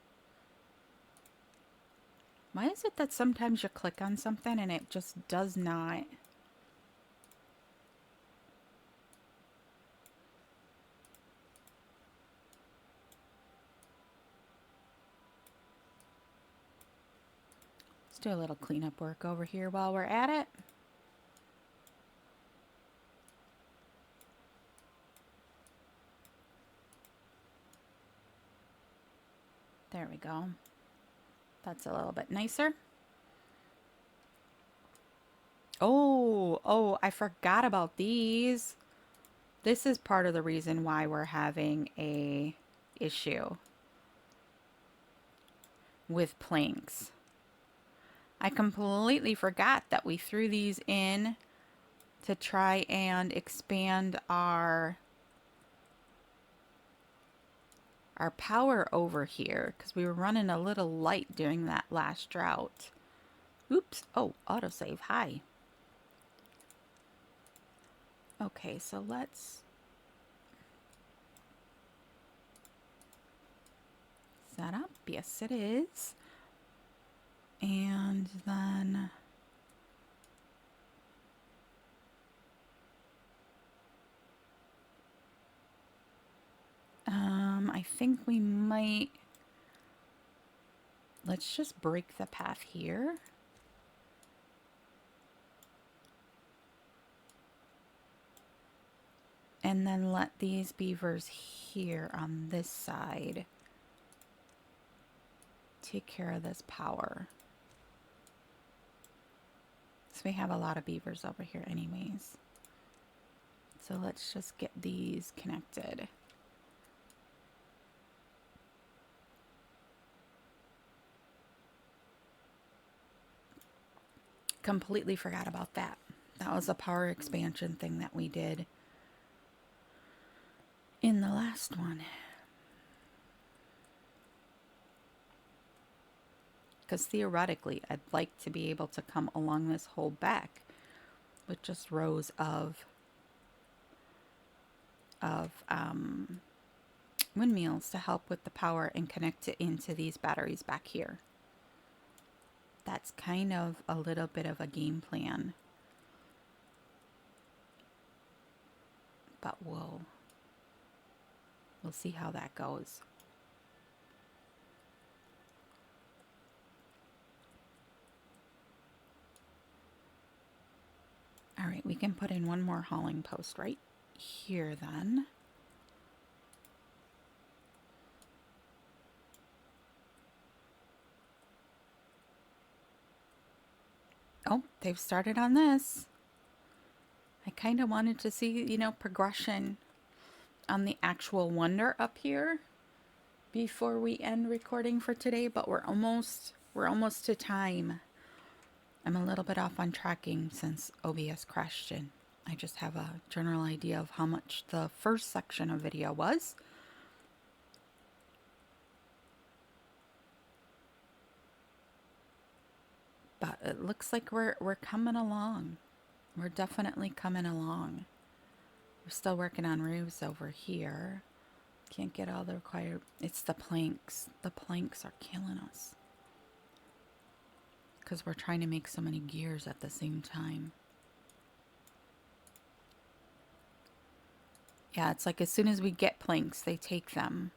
Why is it that sometimes you click on something and it just does not... Let's do a little cleanup work over here while we're at it. There we go. That's a little bit nicer. Oh, I forgot about these. This is part of the reason why we're having a issue with planks. I completely forgot that we threw these in to try and expand our power over here because we were running a little light during that last drought. Oops. Oh, autosave. Hi. Okay, so let's set up. Yes, it is. And then I think we might, let's just break the path here. And then let these beavers here on this side take care of this power. So we have a lot of beavers over here anyways. So let's just get these connected. Completely forgot about that. That was a power expansion thing that we did in the last one. Because theoretically, I'd like to be able to come along this whole back with just rows of windmills to help with the power and connect it into these batteries back here. That's kind of a little bit of a game plan. But we'll see how that goes. All right, we can put in one more hauling post right here then. Oh, they've started on this. I kind of wanted to see, you know, progression on the actual wonder up here before we end recording for today, but we're almost to time. I'm a little bit off on tracking since OBS crashed in. I just have a general idea of how much the first section of video was. But it looks like we're coming along. We're definitely coming along. We're still working on roofs over here. Can't get all the required... It's the planks. The planks are killing us. Because we're trying to make so many gears at the same time. Yeah, it's like as soon as we get planks, they take them.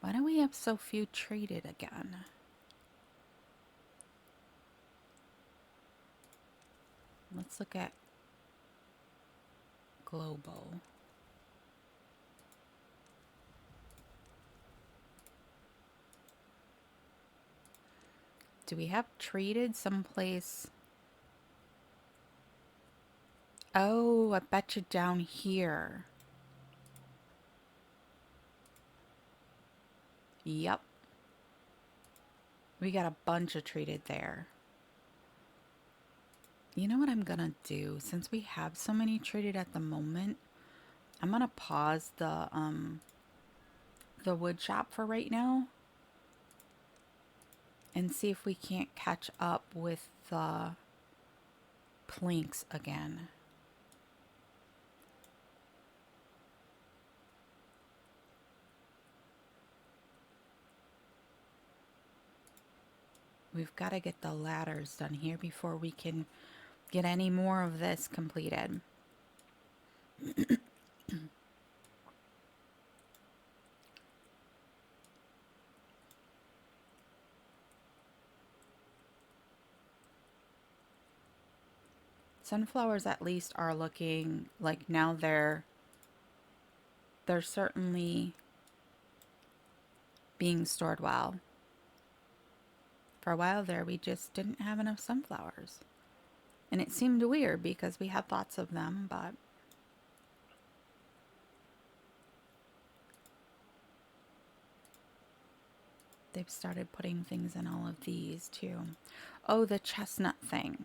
Why do we have so few traded again? Let's look at global. Do we have traded someplace? Oh, I bet you down here. Yep. We got a bunch of traded there. You know what I'm gonna do? Since we have so many traded at the moment, I'm gonna pause the wood shop for right now and see if we can't catch up with the planks again. We've got to get the ladders done here before we can get any more of this completed. Sunflowers at least are looking like now they're certainly being stored well. For a while there, we just didn't have enough sunflowers. And it seemed weird because we had lots of them, but they've started putting things in all of these too. Oh, the chestnut thing.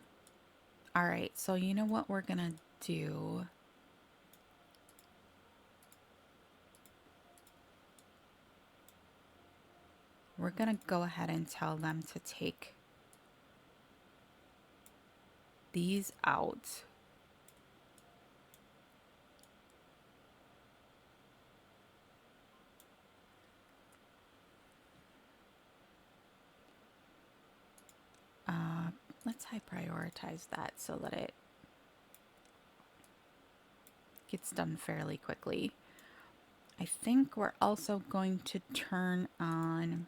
All right, so you know what we're gonna do? We're gonna go ahead and tell them to take these out. Let's high prioritize that so that it gets done fairly quickly. I think we're also going to turn on,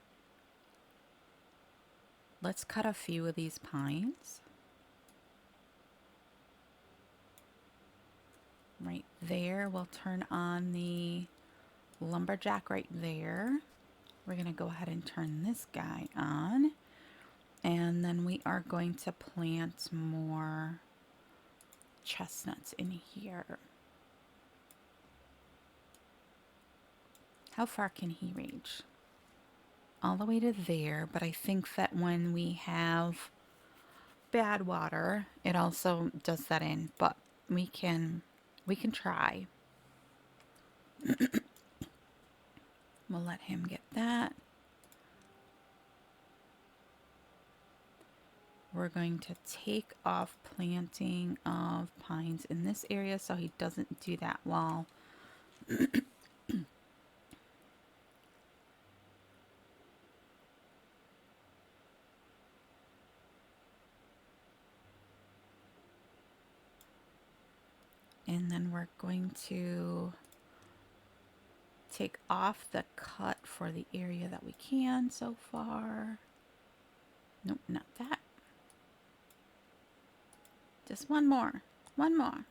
let's cut a few of these pines. Right there, we'll turn on the lumberjack right there. We're going to go ahead and turn this guy on. And then we are going to plant more chestnuts in here. How far can he reach? All the way to there, but I think that when we have bad water, it also does that in, but we can try. We'll let him get that. We're going to take off planting of pines in this area so he doesn't do that while and then we're going to take off the cut for the area that we can so far. Nope, not that. Just one more. One more.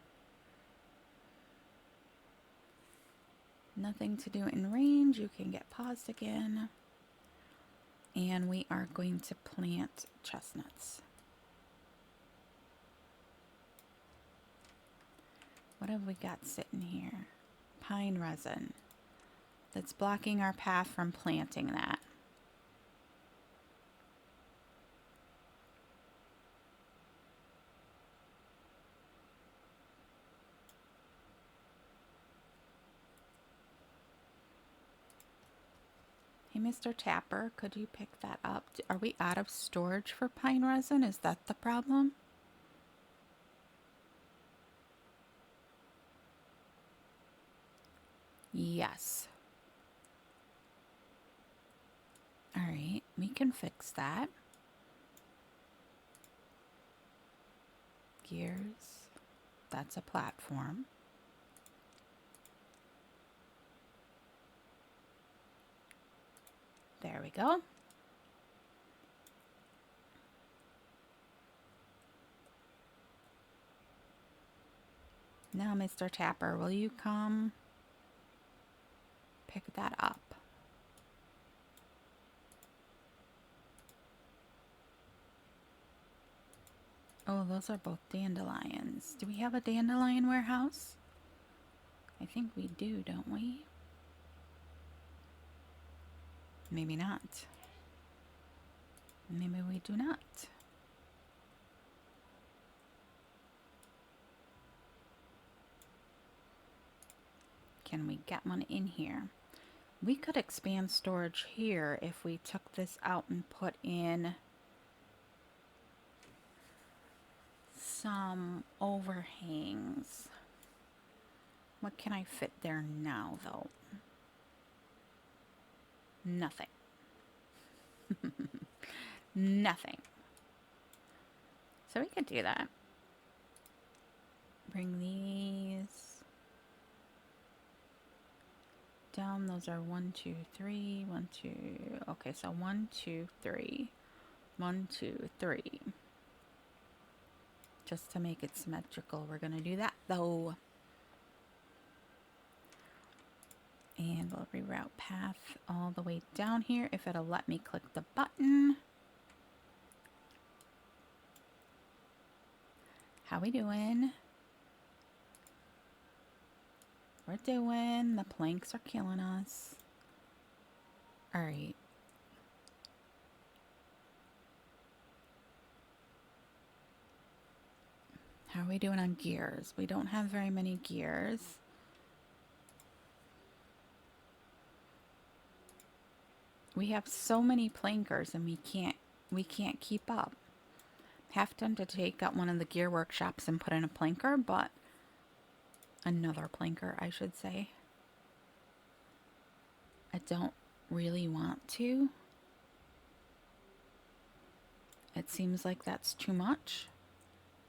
Nothing to do in range. You can get paused again. And we are going to plant chestnuts. What have we got sitting here? Pine resin. That's blocking our path from planting that. Hey, Mr. Tapper, could you pick that up? Are we out of storage for pine resin? Is that the problem? Yes. All right, we can fix that. gears. That's a platform. There we go. Now, Mr. Tapper, will you come pick that up? Oh, those are both dandelions. Do we have a dandelion warehouse? I think we do, don't we? Maybe not. Maybe we do not. Can we get one in here? We could expand storage here if we took this out and put in some overhangs. What can I fit there now, though? Nothing. Nothing. So we could do that. Bring these down. Those are 1, 2, 3. 1, 2. Okay, so 1, 2, 3. 1, 2, 3. Just to make it symmetrical, we're going to do that, though. And we'll reroute path all the way down here if it'll let me click the button. How we doing? We're doing. The planks are killing us. All right. How are we doing on gears? We don't have very many gears. We have so many plankers and we can't keep up. Have to take out one of the gear workshops and put in a planker, but another planker, I should say. I don't really want to. It seems like that's too much,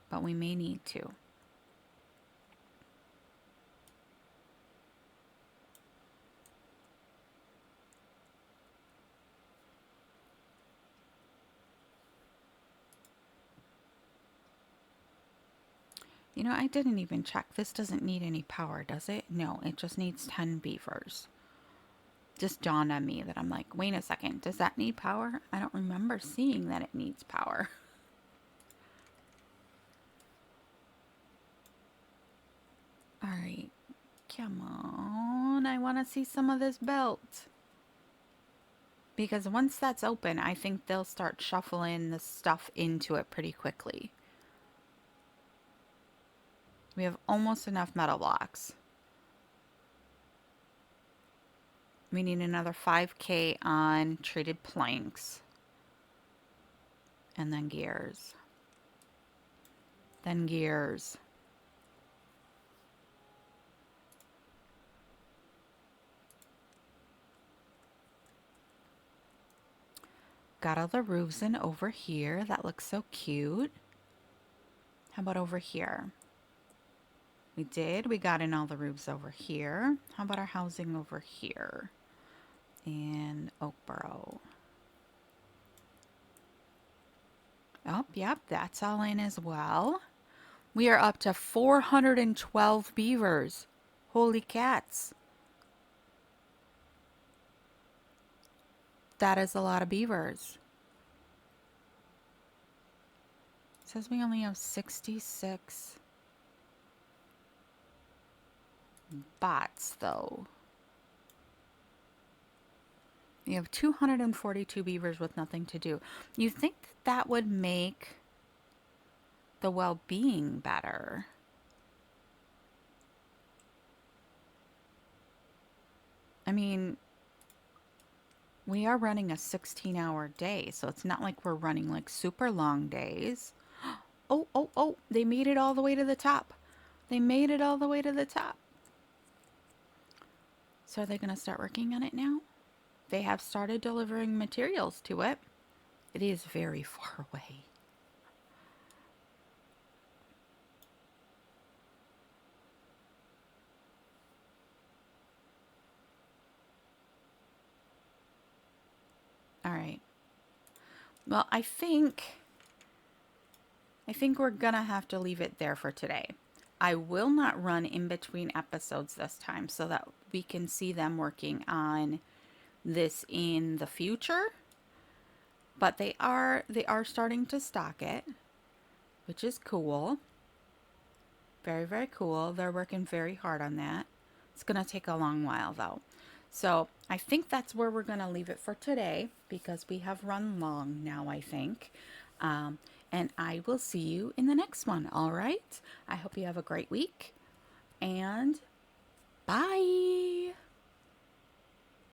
but we may need to. You know, I didn't even check. This doesn't need any power, does it? No, it just needs 10 beavers. Just dawned on me that I'm like, wait a second, does that need power? I don't remember seeing that it needs power. Alright, come on. I want to see some of this belt. Because once that's open, I think they'll start shuffling the stuff into it pretty quickly. We have almost enough metal blocks. We need another 5K on treated planks. And then gears. Then gears. Got all the roofs in over here. That looks so cute. How about over here? We did. We got in all the roofs over here. How about our housing over here? And Oakboro. Oh, yep, that's all in as well. We are up to 412 beavers. Holy cats. That is a lot of beavers. It says we only have 66 bots, though. You have 242 beavers with nothing to do. You think that would make the well-being better? I mean, we are running a 16-hour day, so it's not like we're running like super long days. Oh, oh, oh, they made it all the way to the top. They made it all the way to the top. So are they going to start working on it now? They have started delivering materials to it. It is very far away. Well, I think we're gonna have to leave it there for today. I will not run in between episodes this time so that we can see them working on this in the future. But they are starting to stock it, which is cool. Very, very cool. They're working very hard on that. It's going to take a long while though. So I think that's where we're going to leave it for today because we have run long now, I think. Um, and I will see you in the next one. All right. I hope you have a great week and bye.